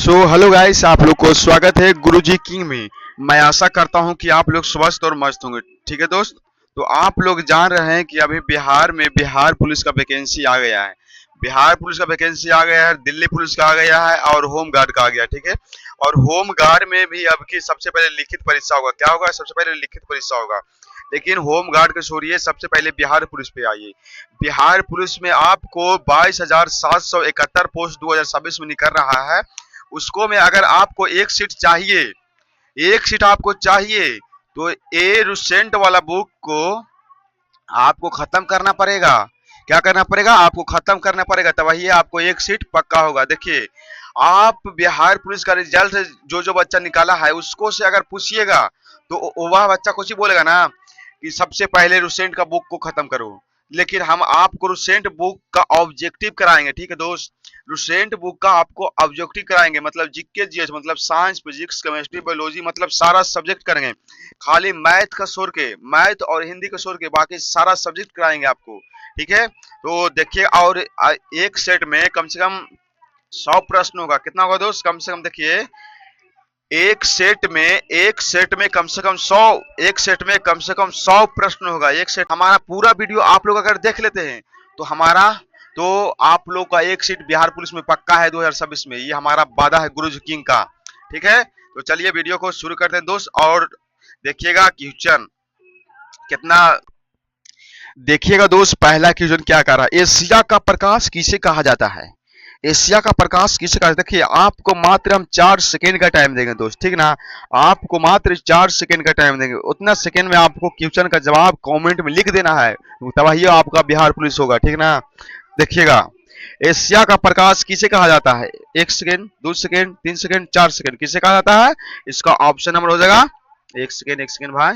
Hello guys, आप लोग को स्वागत है गुरुजी किंग में। मैं आशा करता हूं कि आप लोग स्वस्थ और मस्त होंगे। ठीक है दोस्त। तो आप लोग जान रहे हैं कि अभी बिहार में बिहार पुलिस का वैकेंसी आ गया है। बिहार पुलिस का वैकेंसी आ गया है, दिल्ली पुलिस का आ गया है और होम गार्ड का आ गया। ठीक है। और होम गार्ड में भी अब की सबसे पहले लिखित परीक्षा होगा। क्या होगा? सबसे पहले लिखित परीक्षा होगा। लेकिन होम गार्ड के छोड़िए, सबसे पहले बिहार पुलिस पे आइए। बिहार पुलिस में आपको 22,771 पोस्ट 2026 में निकल रहा है। उसको में अगर आपको एक सीट आपको चाहिए, तो ए रुसेंट वाला बुक को आपको खत्म करना पड़ेगा। क्या करना पड़ेगा? आपको खत्म करना पड़ेगा, तब वही आपको एक सीट पक्का होगा। देखिए, आप बिहार पुलिस का रिजल्ट जो जो बच्चा निकाला है उसको से अगर पूछिएगा, तो वह बच्चा कुछ ही बोलेगा ना कि सबसे पहले रुसेंट का बुक को खत्म करो। लेकिन हम आपको रुसेंट बुक का ऑब्जेक्टिव कराएंगे। ठीक है दोस्त। रुसेंट बुक का आपको ऑब्जेक्टिव कराएंगे, मतलब जीके जीएस, मतलब साइंस, फिजिक्स, केमिस्ट्री, बायोलॉजी, मतलब सारा सब्जेक्ट करेंगे। खाली मैथ और हिंदी का छोड़ के बाकी सारा सब्जेक्ट कराएंगे आपको। ठीक है। तो देखिए, और एक सेट में कम से कम 100 प्रश्न होगा। कितना होगा दोस्त? कम से कम देखिए, एक सेट में कम से कम 100, एक सेट में कम से कम 100 प्रश्न होगा। एक सेट हमारा पूरा वीडियो आप लोग अगर देख लेते हैं तो तो आप लोग का एक सीट बिहार पुलिस में पक्का है 2026 में। ये हमारा वादा है गुरुजी किंग का। ठीक है। तो चलिए वीडियो को शुरू करते हैं दोस्त, और देखिएगा क्वेश्चन कितना। देखिएगा दोस्त, पहला क्वेश्चन क्या कर रहा है? एशिया का प्रकाश किसे कहा जाता है? एशिया का प्रकाश किसे कहा जाता है? देखिए, आपको मात्र हम 4 सेकेंड का टाइम देंगे दोस्त। ठीक ना? आपको मात्र 4 सेकेंड का टाइम देंगे। उतना सेकेंड में आपको क्वेश्चन का जवाब कमेंट में लिख देना है, तभी आपका बिहार पुलिस होगा। ठीक ना? देखिएगा, एशिया का प्रकाश किसे कहा जाता है? 1 सेकेंड, 2 सेकेंड, 3 सेकेंड, 4 सेकेंड, किसे कहा जाता है? इसका ऑप्शन नंबर हो जाएगा 1 सेकेंड भाई।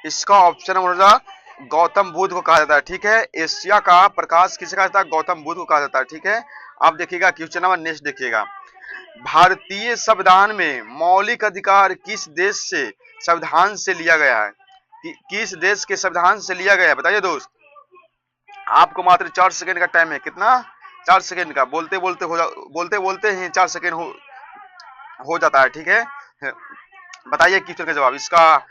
इसका ऑप्शन नंबर हो जाएगा गौतम बुद्ध को कहा जाता है। ठीक है। एशिया का प्रकाश किसे कहा जाता है? गौतम बुद्ध को कहा जाता है। ठीक है। अब देखिएगा क्वेश्चन नंबर नेक्स्ट देखिएगा। भारतीय संविधान में मौलिक अधिकार किस देश से संविधान से लिया गया है? किस देश के संविधान से लिया गया है? बताइए दोस्त। आपको मात्र 4 सेकेंड का टाइम है। कितना? 4 सेकेंड का। बोलते बोलते ही 4 सेकेंड हो जाता है। ठीक है। बताइए क्वेश्चन का जवाब। इसका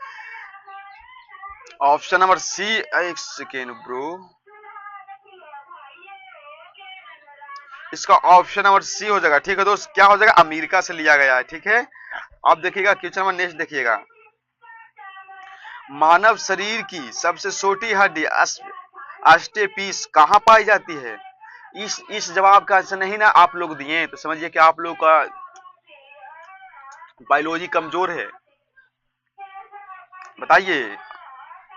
option number C. 1 second bro. इसका ऑप्शन नंबर सी हो जाएगा। ठीक है दोस्त। क्या हो जाएगा? अमेरिका से लिया गया है। ठीक है। अब देखिएगा क्वेश्चन नंबर नेक्स्ट देखिएगा। मानव शरीर की सबसे छोटी हड्डी अस्टेपीस कहाँ पाई जाती है? इस जवाब का आंसर नहीं ना आप लोग दिए तो समझिए कि आप लोग का बायोलॉजी कमजोर है। बताइए।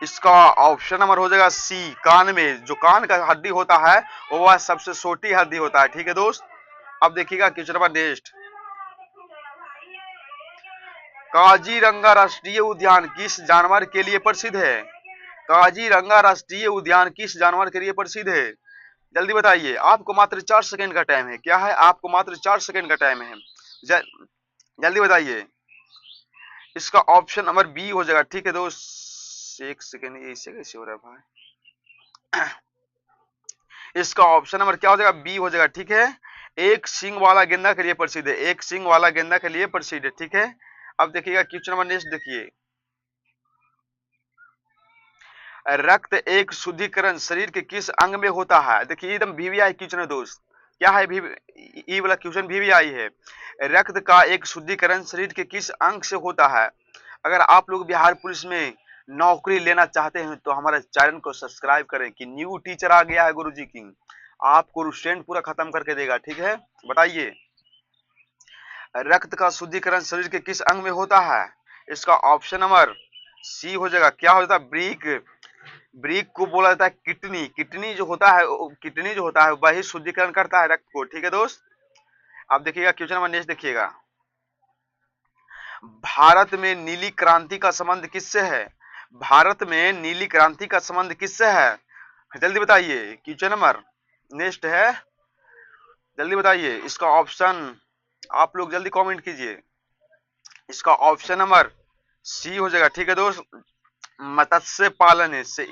इसका ऑप्शन नंबर हो जाएगा सी। कान में जो कान का हड्डी होता है वो वह सबसे छोटी हड्डी होता है। ठीक है दोस्त। अब देखिएगा क्वेश्चन नंबर नेक्स्ट। काजीरंगा राष्ट्रीय उद्यान किस जानवर के लिए प्रसिद्ध है? काजीरंगा राष्ट्रीय उद्यान किस जानवर के लिए प्रसिद्ध है? जल्दी बताइए। आपको मात्र 4 सेकेंड का टाइम है। क्या है? आपको मात्र 4 सेकेंड का टाइम है। जल्दी बताइए। इसका ऑप्शन नंबर बी हो जाएगा। ठीक है दोस्त। 1 सेकेंड, इससे कैसे हो रहा है भाई? इसका ऑप्शन नंबर क्या हो जाएगा? बी हो जाएगा। ठीक है। एक सींग वाला गेंदा के लिए प्रसिद्ध है। एक सींग वाला गेंदा के लिए प्रसिद्ध है। ठीक है। अब देखिएगा क्वेश्चन नंबर नेक्स्ट देखिए। रक्त एक शुद्धिकरण शरीर के किस अंग में होता है? देखिए, एकदम वीवीआई क्वेश्चन है दोस्त। क्या है? ये वाला क्वेश्चन वीवीआई है। रक्त का एक शुद्धिकरण शरीर के किस अंग से होता है? अगर आप लोग बिहार पुलिस में नौकरी लेना चाहते हैं तो हमारे चैनल को सब्सक्राइब करें कि न्यू टीचर आ गया है गुरुजी किंग। आपको रुस्टेंट पूरा खत्म करके देगा। ठीक है। बताइए। रक्त का शुद्धिकरण शरीर के किस अंग में होता है? इसका ऑप्शन नंबर सी हो जाएगा। क्या होता है? ब्रीक। ब्रीक को बोला जाता है किडनी। किडनी जो होता है वही शुद्धिकरण करता है रक्त को। ठीक है दोस्त। अब देखिएगा क्वेश्चन नंबर नेक्स्ट देखिएगा। भारत में नीली क्रांति का संबंध किससे है? भारत में नीली क्रांति का संबंध किससे है? जल्दी बताइए। क्वेश्चन नंबर नेक्स्ट है। जल्दी बताइए। इसका ऑप्शन आप लोग जल्दी कमेंट कीजिए। इसका ऑप्शन नंबर सी हो जाएगा। ठीक है दोस्त। मत्स्य पालन से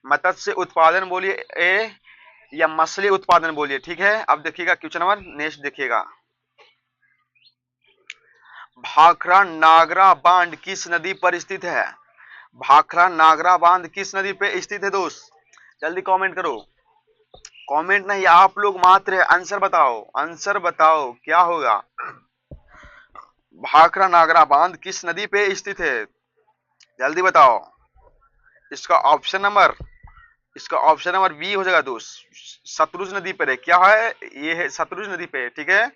मत्स्य उत्पादन बोलिए ए, या मछली उत्पादन बोलिए, ठीक है। अब देखिएगा क्वेश्चन नंबर नेक्स्ट देखिएगा, भाखड़ा नागरा बांध किस नदी पर स्थित है? भाखड़ा नागरा बांध किस नदी पे स्थित है दोस्त? जल्दी कमेंट करो। कमेंट नहीं, आप लोग मात्र आंसर बताओ, आंसर बताओ क्या होगा। भाखड़ा नागरा बांध किस नदी पे स्थित है? जल्दी बताओ। इसका ऑप्शन नंबर इसका ऑप्शन नंबर बी हो जाएगा दोस्त। सतलुज नदी पर है। क्या है? ये है सतलुज नदी पे, ठीक है।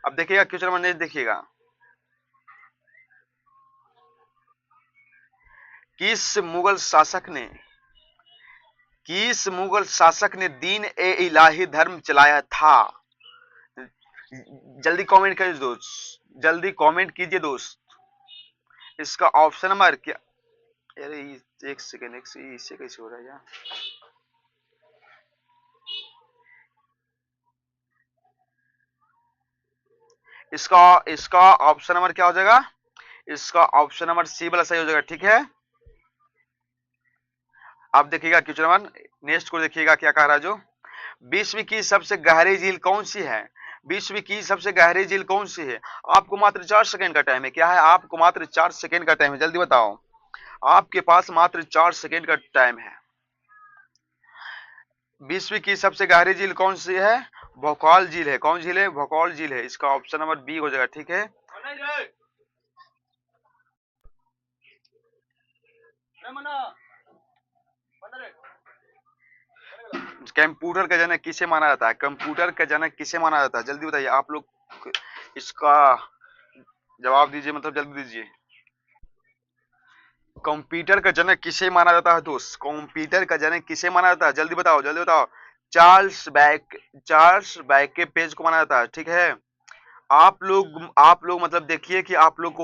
अब देखिएगा क्वेश्चन नंबर नेक्स्ट देखिएगा, किस मुगल शासक ने दीन ए इलाही धर्म चलाया था? जल्दी कमेंट कीजिए दोस्त, जल्दी कमेंट कीजिए दोस्त। इसका ऑप्शन नंबर क्या? अरे एक सेकेंड, इससे कैसे हो रहा है यार? इसका इसका ऑप्शन नंबर क्या हो जाएगा? इसका ऑप्शन नंबर सी वाला सही हो जाएगा, ठीक है। अब देखिएगा क्वेश्चन नंबर नेक्स्ट को देखिएगा क्या कह रहा है जो, विश्व की सबसे गहरी झील कौन सी है? विश्व की सबसे गहरी झील कौन सी है? आपको मात्र 4 सेकंड का टाइम है। क्या है? आपको मात्र 4 सेकंड का टाइम है, जल्दी बताओ। आपके पास मात्र 4 सेकंड का टाइम है। विश्व की सबसे गहरी झील कौन सी है? भोकाल झील है। कौन झील है? भोकाल झील है। इसका ऑप्शन नंबर बी हो जाएगा, ठीक है। कंप्यूटर का जनक किसे माना जाता है? कंप्यूटर का जनक किसे माना जाता है? जल्दी बताइए आप लोग, इसका जवाब दीजिए, मतलब जल्दी दीजिए। कंप्यूटर का जनक किसे माना जाता है दोस्त? कंप्यूटर का जनक किसे माना जाता है? जल्दी बताओ, जल्दी बताओ। चार्ल्स बैक के पेज को माना जाता है, ठीक है। आप लोग मतलब देखिए कि आप लोग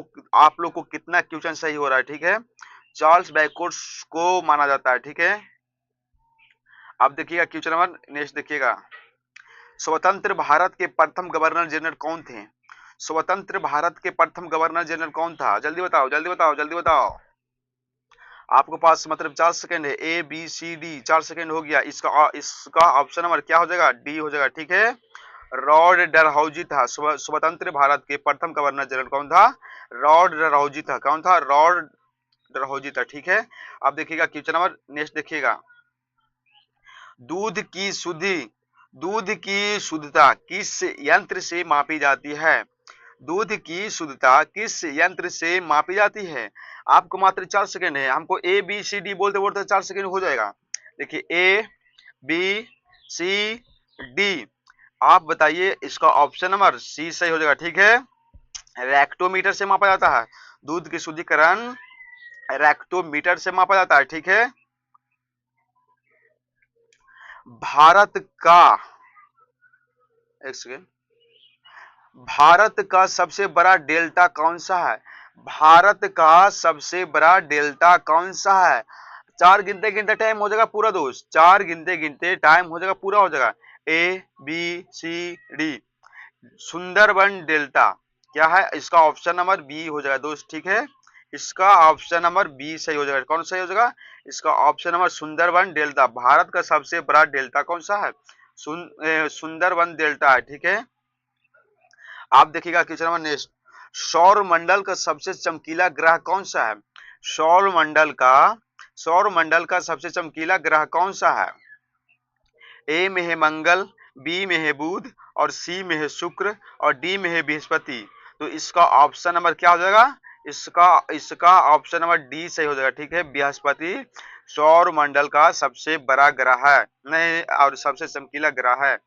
को कितना क्वेश्चन सही हो रहा है, ठीक है। चार्ल्स बैकवर्ड को माना जाता है, ठीक है। अब देखिएगा क्वेश्चन नंबर नेक्स्ट देखिएगा, स्वतंत्र भारत के प्रथम गवर्नर जनरल कौन थे? स्वतंत्र भारत के प्रथम गवर्नर जनरल कौन था? जल्दी बताओ, जल्दी बताओ, जल्दी बताओ। आपके पास मतलब 4 सेकंड है। A B C D, 4 second हो गया। इसका ऑप्शन नंबर क्या हो जाएगा? डी हो जाएगा, ठीक है। लॉर्ड डलहौजी था। स्वतंत्र भारत के प्रथम गवर्नर जनरल कौन था? लॉर्ड डलहौजी था। कौन था? लॉर्ड डलहौजी था, ठीक है। अब देखिएगा क्वेश्चन नंबर नेक्स्ट देखिएगा, दूध की शुद्धि दूध की शुद्धता किस यंत्र से मापी जाती है? दूध की शुद्धता किस यंत्र से मापी जाती है? आपको मात्र 4 सेकंड है। हमको ए बी सी डी बोलते बोलते 4 सेकंड हो जाएगा। देखिए ए बी सी डी, आप बताइए। इसका ऑप्शन नंबर सी सही हो जाएगा, ठीक है। रेक्टोमीटर से मापा जाता है। दूध की शुद्धिकरण रेक्टोमीटर से मापा जाता है, ठीक है। भारत का एक सेकेंड, भारत का सबसे बड़ा डेल्टा कौन सा है? भारत का सबसे बड़ा डेल्टा कौन सा है? 4 गिनते गिनते टाइम हो जाएगा पूरा दोस्त। 4 गिनते गिनते टाइम हो जाएगा पूरा, हो जाएगा। A B C D, Sundarban delta. क्या है? इसका ऑप्शन नंबर बी हो जाएगा दोस्त, ठीक है। इसका ऑप्शन नंबर बी सही हो जाएगा। कौन सही हो जाएगा? इसका option number Sundarban delta. Bharat का सबसे बड़ा डेल्टा कौन सा है? सुंदरबन डेल्टा है, ठीक है। आप देखिएगा क्वेश्चन नंबर नेक्स्ट, सौर मंडल का सबसे चमकीला ग्रह कौन सा है? सौर मंडल का सबसे चमकीला ग्रह कौन सा है? ए में है मंगल, बी में है बुध, और सी में है शुक्र, और डी में है बृहस्पति। तो इसका ऑप्शन नंबर क्या हो जाएगा? इसका ऑप्शन नंबर डी सही हो जाएगा, ठीक है। बृहस्पति सौर मंडल का सबसे बड़ा ग्रह है, नहीं, और सबसे चमकीला ग्रह है।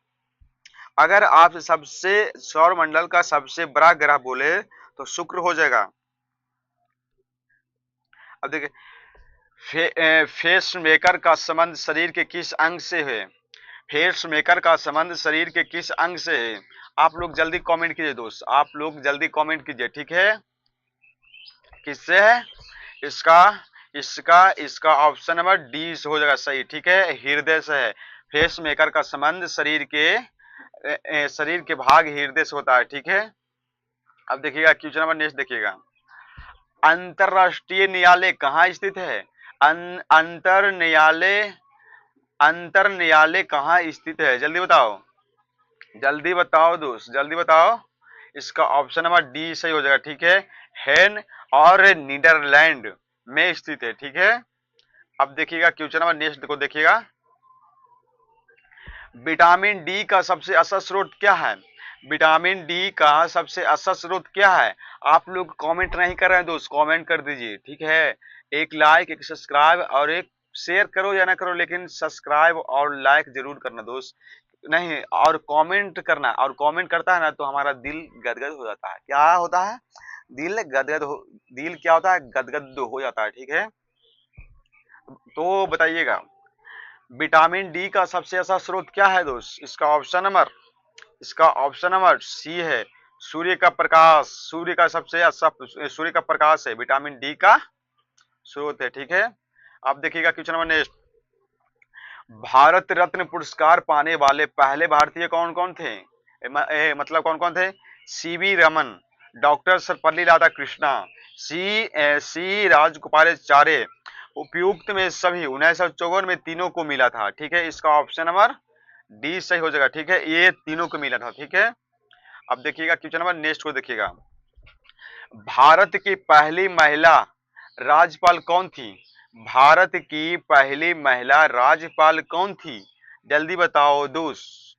अगर आप सबसे सौर मंडल का सबसे बड़ा ग्रह बोले तो शुक्र हो जाएगा। अब देखिए, फेस मेकर का संबंध शरीर के किस अंग से है? फेस मेकर का संबंध शरीर के किस अंग से है? आप लोग जल्दी कमेंट कीजिए दोस्त, आप लोग जल्दी कमेंट कीजिए, ठीक है। किससे है? इसका इसका इसका ऑप्शन नंबर डी हो जाएगा सही, ठीक है। हृदय से है। फेस मेकर का संबंध शरीर के भाग हृदय से होता है, ठीक है। अब देखिएगा क्वेश्चन नंबर नेक्स्ट देखिएगा, अंतरराष्ट्रीय न्यायालय कहाँ स्थित है? अंतर न्यायालय अंतर न्यायालय कहाँ स्थित है? जल्दी बताओ, जल्दी बताओ दोस्त, जल्दी बताओ। इसका ऑप्शन नंबर डी सही हो जाएगा, ठीक है। हेन और नीदरलैंड में स्थित है, ठीक है। अब देखिएगा क्वेश्चन नंबर नेक्स्ट को देखिएगा। विटामिन डी का सबसे अच्छा स्रोत क्या है? विटामिन डी का सबसे अच्छा स्रोत क्या है? आप लोग कमेंट नहीं कर रहे हैं दोस्त, कमेंट कर दीजिए, ठीक है। एक लाइक, एक सब्सक्राइब और एक शेयर करो या ना करो, लेकिन सब्सक्राइब और लाइक जरूर करना दोस्त। नहीं, और कमेंट करना, और कमेंट करता है ना तो हमारा दिल गदगद हो जाता है। क्या होता है? दिल गदगद हो, दिल क्या होता है? गदगद हो जाता है, ठीक है। तो बताइएगा, विटामिन डी का सबसे अच्छा स्रोत क्या है दोस्त? इसका ऑप्शन नंबर सी है, सूर्य का प्रकाश। सूर्य का सबसे अच्छा, सूर्य का प्रकाश है विटामिन डी का स्रोत है, ठीक है। अब देखिएगा question number next. Bharat Ratna पुरस्कार पाने वाले पहले भारतीय कौन कौन थे? मतलब कौन कौन थे? सीवी रमन, डॉक्टर सर्वपल्ली राधाकृष्णा, सी राजगोपालाचार्य। उपयुक्त में सभी 1954 में तीनों को मिला था, ठीक है। इसका ऑप्शन नंबर डी सही हो जाएगा, ठीक है। ये तीनों को मिला था, ठीक है। अब देखिएगा क्वेश्चन नंबर नेक्स्ट को देखिएगा। भारत की पहली महिला राज्यपाल कौन थी? भारत की पहली महिला राज्यपाल कौन थी? जल्दी बताओ दोस्त,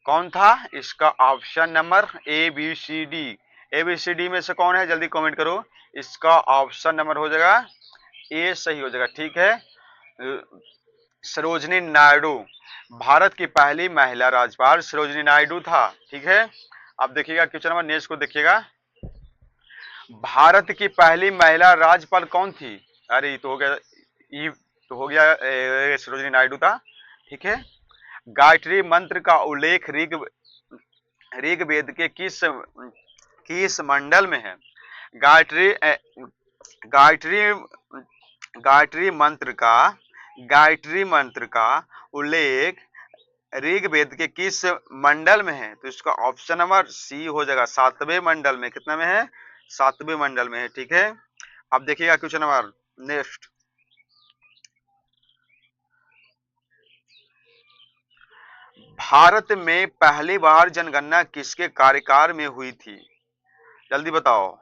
कौन था? इसका option number A B C D, A B C D में से कौन है? जल्दी कमेंट करो। इसका ऑप्शन नंबर हो जाएगा ए सही हो जाएगा, ठीक है। सरोजनी नायडू, भारत की पहली महिला राज्यपाल सरोजनी नायडू था, ठीक है। अब देखिएगा क्वेश्चन नंबर नेक्स्ट को देखिएगा। भारत की पहली महिला राज्यपाल कौन थी? अरे ये तो हो गया, ये तो हो गया सरोजनी नायडू था, ठीक है। गायत्री मंत्र का उल्लेख ऋग्वेद के किस मंडल में है? गायत्री गायत्री गायत्री मंत्र का उल्लेख ऋग्वेद के किस मंडल में है? तो इसका ऑप्शन नंबर सी हो जाएगा, 7वें मंडल में। कितना में है? 7वें मंडल में है, ठीक है। अब देखिएगा क्वेश्चन नंबर नेक्स्ट। भारत में पहली बार जनगणना किसके कार्यकाल में हुई थी? जल्दी बताओ।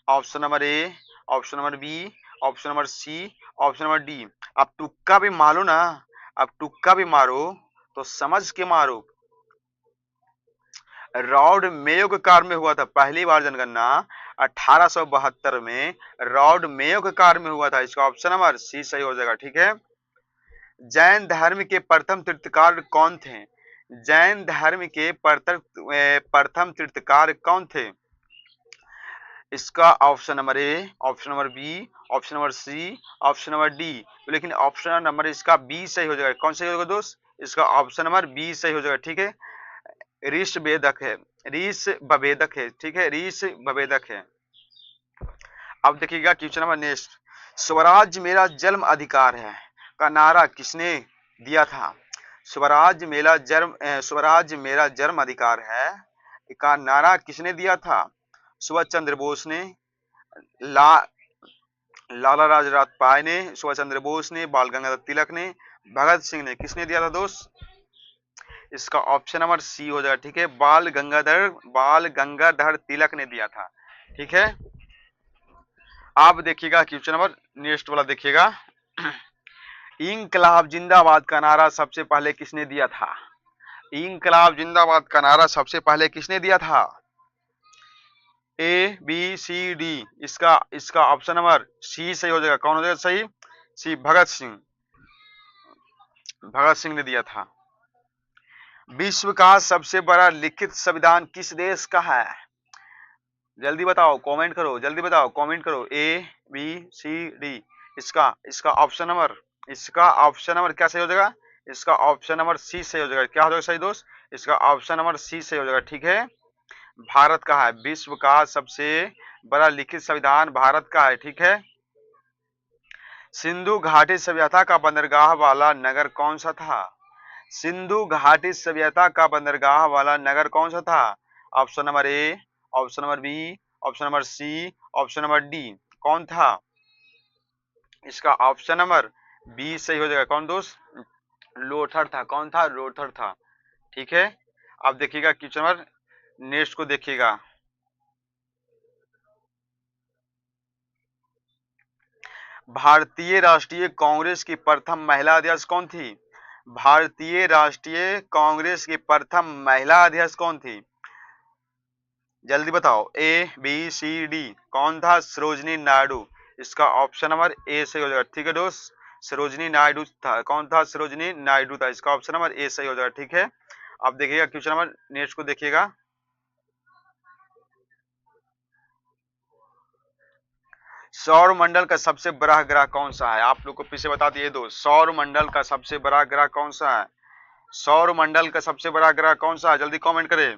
Option number A, option number B, option number C, option number D. अब तुक्का भी मारो ना, अब तुक्का भी मारो तो समझ के मारो। लॉर्ड मेयो के काल में हुआ था पहली बार जनगणना, 1872 में लॉर्ड मेयो के काल में हुआ था। इसका ऑप्शन नंबर सी सही हो जाएगा, ठीक है। जैन धर्म के प्रथम तीर्थकार कौन थे? जैन धर्म के प्रथम तीर्थकार कौन थे? इसका option number A, option number B, option number C, option number D. लेकिन ऑप्शन नंबर इसका बी सही हो जाएगा। कौन सही होगा दोस्त? इसका ऑप्शन नंबर बी सही हो जाएगा, ठीक है। ऋष वेदक है, ऋष भवेदक है, ठीक है, ऋष भवेदक है। अब देखिएगा क्वेश्चन नंबर नेक्स्ट। स्वराज मेरा जन्म अधिकार है का नारा किसने दिया था? स्वराज मेरा जन्म अधिकार है का नारा किसने दिया था? सुभाष चंद्र बोस ने, ला लाला लाजपत राय ने, सुभाष चंद्र बोस ने, बाल गंगाधर तिलक ने, भगत सिंह ने। किसने दिया था दोस्त? इसका ऑप्शन नंबर सी हो जाएगा, ठीक है। बाल गंगाधर तिलक ने दिया था, ठीक है। आप देखिएगा क्वेश्चन नंबर नेक्स्ट वाला देखिएगा। इंकलाब जिंदाबाद का नारा सबसे पहले किसने दिया था? इंकलाब जिंदाबाद का नारा सबसे पहले किसने दिया था? A B C D. इसका ऑप्शन नंबर सी सही हो जाएगा। कौन हो जाएगा सही? सी, भगत सिंह। भगत सिंह ने दिया था। विश्व का सबसे बड़ा लिखित संविधान किस देश का है? जल्दी बताओ, कमेंट करो, जल्दी बताओ, कमेंट करो। A B C D. इसका ऑप्शन नंबर क्या सही हो जाएगा? इसका ऑप्शन नंबर सी सही हो जाएगा। क्या हो जाएगा सही दोस्त? इसका ऑप्शन नंबर सी सही हो जाएगा, ठीक है। भारत का है, विश्व का सबसे बड़ा लिखित संविधान भारत का है, ठीक है। सिंधु घाटी सभ्यता का बंदरगाह वाला नगर कौन सा था? सिंधु घाटी सभ्यता का बंदरगाह वाला नगर कौन सा था? Option number A, option number B, option number C, option number D. कौन था? इसका ऑप्शन नंबर बी सही हो जाएगा। कौन दोस्त? लोथर था। कौन था? लोथर था। ठीक है। अब देखिएगा क्वेश्चन नंबर नेक्स्ट को देखिएगा। भारतीय राष्ट्रीय कांग्रेस की प्रथम महिला अध्यक्ष कौन थी? भारतीय राष्ट्रीय कांग्रेस की प्रथम महिला अध्यक्ष कौन थी? जल्दी बताओ। A B C D. कौन था? सरोजनी नायडू। इसका ऑप्शन नंबर ए सही हो जाएगा। ठीक है दोस्त, सरोजनी नायडू था। कौन था? सरोजनी नायडू था। इसका ऑप्शन नंबर ए सही हो जाएगा। ठीक है। अब देखिएगा क्वेश्चन नंबर नेक्स्ट को देखिएगा। सौर मंडल का सबसे बड़ा ग्रह कौन सा है? आप लोग को पीछे बता दिए दोस्त, सौर मंडल का सबसे बड़ा ग्रह कौन सा है? सौर मंडल का सबसे बड़ा ग्रह कौन सा है? जल्दी कमेंट करें।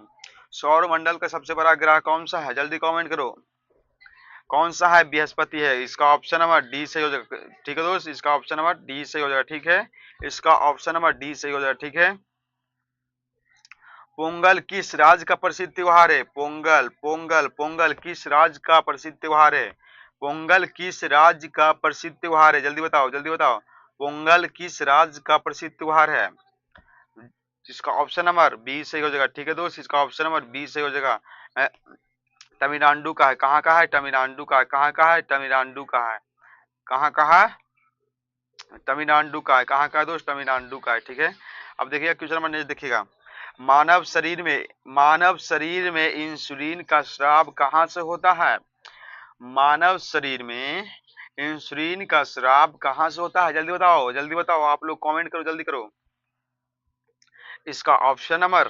सौर मंडल का सबसे बड़ा ग्रह कौन सा है? जल्दी कमेंट करो। कौन सा है? बृहस्पति है। इसका ऑप्शन नंबर डी सही हो जाएगा। ठीक है दोस्त, इसका ऑप्शन नंबर डी सही हो जाएगा। ठीक है, इसका ऑप्शन नंबर डी सही हो जाएगा। ठीक है। पोंगल किस राज्य का प्रसिद्ध त्योहार है? पोंगल पोंगल पोंगल किस राज्य का प्रसिद्ध त्योहार है? पोंगल किस राज्य का प्रसिद्ध त्योहार है? जल्दी बताओ, जल्दी बताओ। पोंगल किस राज्य का प्रसिद्ध त्योहार है? इसका ऑप्शन नंबर बी सही हो जाएगा। ठीक है दोस्त, इसका ऑप्शन नंबर बी सही हो जाएगा। तमिलनाडु का है। कहाँ का है? तमिलनाडु का है। कहाँ का है? तमिलनाडु का है। कहाँ का है? तमिलनाडु का है। कहाँ का है दोस्त? तमिलनाडु का है। ठीक है। अब देखिएगा क्वेश्चन नंबर नेक्स्ट देखिएगा। मानव शरीर में इंसुलिन का स्राव कहाँ से होता है? मानव शरीर में इंसुलिन का स्राव कहाँ से होता है? जल्दी बताओ, जल्दी बताओ। आप लोग कमेंट करो, जल्दी करो। इसका ऑप्शन नंबर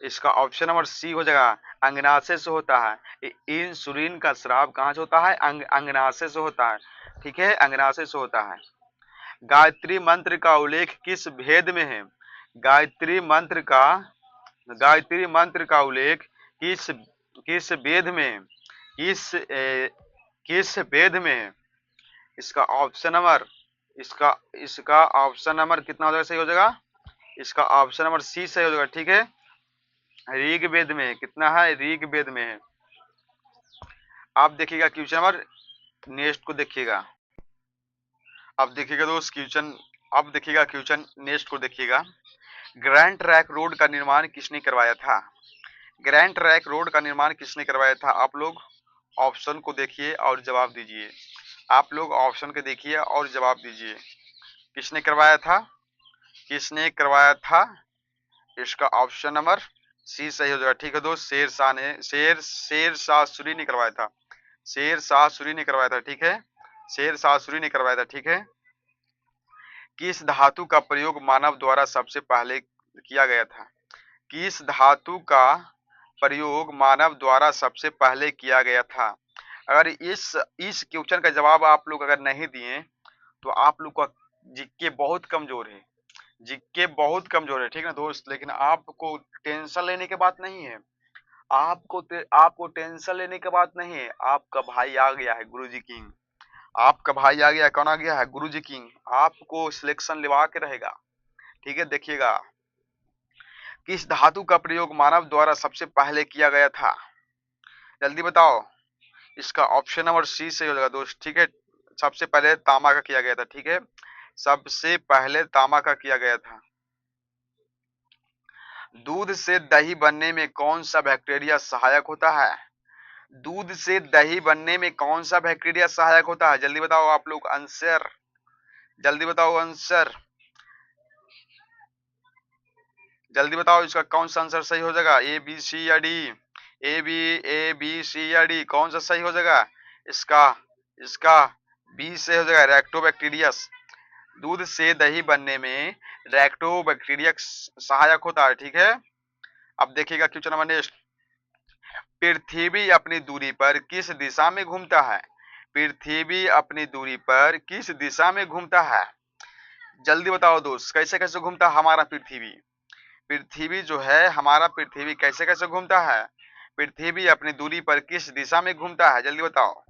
इसका ऑप्शन नंबर सी हो जाएगा। अंगनाशय से होता है। इंसुलिन का स्राव कहाँ से होता है? अंगनाशय से होता है। ठीक है, अंगनाशय से होता है। गायत्री मंत्र का उल्लेख किस भेद में है? गायत्री मंत्र का गायत्री मंत्र का उल्लेख किस किस वेद में है? किस वेद में है? इसका ऑप्शन नंबर इसका इसका ऑप्शन नंबर कितना हो जाएगा? सही हो जाएगा। इसका ऑप्शन नंबर सी सही हो जाएगा। ठीक है, ऋग वेद में है। कितना है? ऋग वेद में है। आप देखिएगा क्वेश्चन नंबर नेक्स्ट को देखिएगा। अब देखिएगा दोस्त क्वेश्चन अब देखिएगा क्वेश्चन नेक्स्ट को देखिएगा। ग्रैंड ट्रैक रोड का निर्माण किसने करवाया था? ग्रैंड ट्रैक रोड का निर्माण किसने करवाया था? आप लोग ऑप्शन को देखिए और जवाब दीजिए। आप लोग ऑप्शन को देखिए और जवाब दीजिए। किसने करवाया था? किसने करवाया था? इसका ऑप्शन नंबर सी सही हो जाएगा। ठीक है दोस्त, शेर शाह सूरी ने करवाया था। शेर शाह सूरी ने करवाया था। ठीक है, शेर शाह सूरी ने करवाया था। ठीक है। किस धातु का प्रयोग मानव द्वारा सबसे पहले किया गया था? किस धातु का प्रयोग मानव द्वारा सबसे पहले किया गया था? अगर इस क्वेश्चन का जवाब आप लोग अगर नहीं दिए तो आप लोग का जीके बहुत कमजोर है। जीके बहुत कमजोर है। ठीक है ना दोस्त, लेकिन आपको टेंशन लेने की बात नहीं है। आपको टेंशन लेने की बात नहीं है। आपका भाई आ गया है, गुरुजी किंग। आपका भाई आ गया। कौन आ गया है? गुरुजी किंग। आपको सिलेक्शन लिवा के रहेगा। ठीक है, देखिएगा। किस धातु का प्रयोग मानव द्वारा सबसे पहले किया गया था? जल्दी बताओ। इसका ऑप्शन नंबर सी सही हो जाएगा दोस्त। ठीक है, सबसे पहले तांबा का किया गया था। ठीक है, सबसे पहले तांबा का किया गया था। दूध से दही बनने में कौन सा बैक्टीरिया सहायक होता है? दूध से दही बनने में कौन सा बैक्टीरिया सहायक होता है? जल्दी बताओ आप लोग आंसर। जल्दी बताओ आंसर। जल्दी बताओ इसका कौन सा आंसर सही हो जाएगा? ए बी सी या डी? ए बी सी या डी? कौन सा सही हो जाएगा? इसका इसका बी से हो जाएगा, रैक्टोबैक्टीरियस। दूध से दही बनने में रैक्टोबैक्टीरिया सहायक होता है। ठीक है। अब देखिएगा क्वेश्चन नंबर नेक्स्ट। पृथ्वी अपनी दूरी पर किस दिशा में घूमता है? पृथ्वी अपनी दूरी पर किस दिशा में घूमता है? जल्दी बताओ दोस्त, कैसे कैसे घूमता है हमारा पृथ्वी? पृथ्वी जो है हमारा, पृथ्वी कैसे कैसे घूमता है? पृथ्वी अपनी दूरी पर किस दिशा में घूमता है? जल्दी बताओ।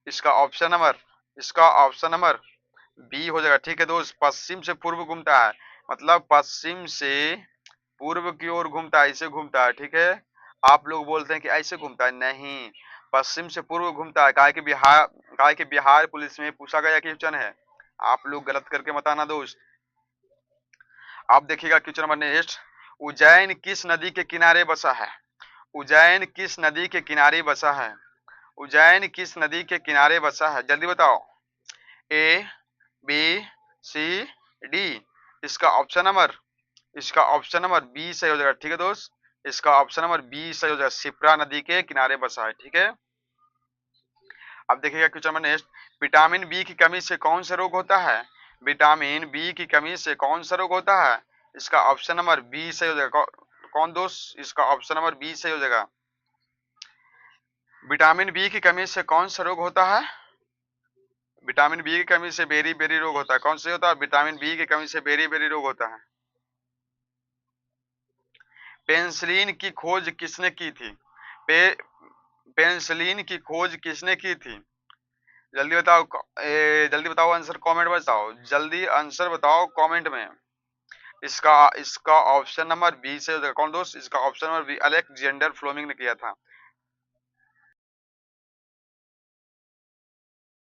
इसका ऑप्शन नंबर इसका ऑप्शन नंबर बी हो जाएगा। ठीक है दोस्त, पश्चिम से पूर्व घूमता है। मतलब पश्चिम से पूर्व की ओर घूमता है, ऐसे घूमता है। ठीक है। आप लोग बोलते हैं कि ऐसे घूमता है, नहीं, पश्चिम से पूर्व घूमता है। काहे कि बिहार पुलिस में पूछा गया क्वेश्चन है। आप लोग गलत करके मत आना दोस्त। आप देखिएगा क्वेश्चन नंबर नेक्स्ट, उज्जैन किस नदी के किनारे बसा है? उज्जैन किस नदी के किनारे बसा है? उज्जैन किस नदी के किनारे बसा है? जल्दी बताओ। A, B, C, D. इसका ऑप्शन नंबर बी सही हो जाएगा। ठीक है दोस्त, इसका ऑप्शन नंबर बी सही हो जाएगा, शिप्रा नदी के किनारे बसा है। ठीक है, अब देखिएगा question number next, vitamin B की कमी से कौन सा रोग होता है? विटामिन बी की कमी से कौन सा रोग होता है? इसका ऑप्शन नंबर बी सही हो जाएगा। कौन दोस्त? इसका ऑप्शन नंबर बी सही हो जाएगा। विटामिन बी की कमी से कौन सा रोग होता है? विटामिन बी की कमी से बेरी बेरी रोग होता है। कौन सा होता है? विटामिन बी की कमी से बेरी बेरी रोग होता है। पेंसिलिन की खोज किसने की थी? पेंसिलिन की खोज किसने की थी? जल्दी बताओ, जल्दी बताओ आंसर, कमेंट में बताओ, जल्दी आंसर बताओ कमेंट में। इसका इसका ऑप्शन नंबर बी से हो जाएगा। कौन दोस्त? इसका option number B, Alexander Fleming ने किया था।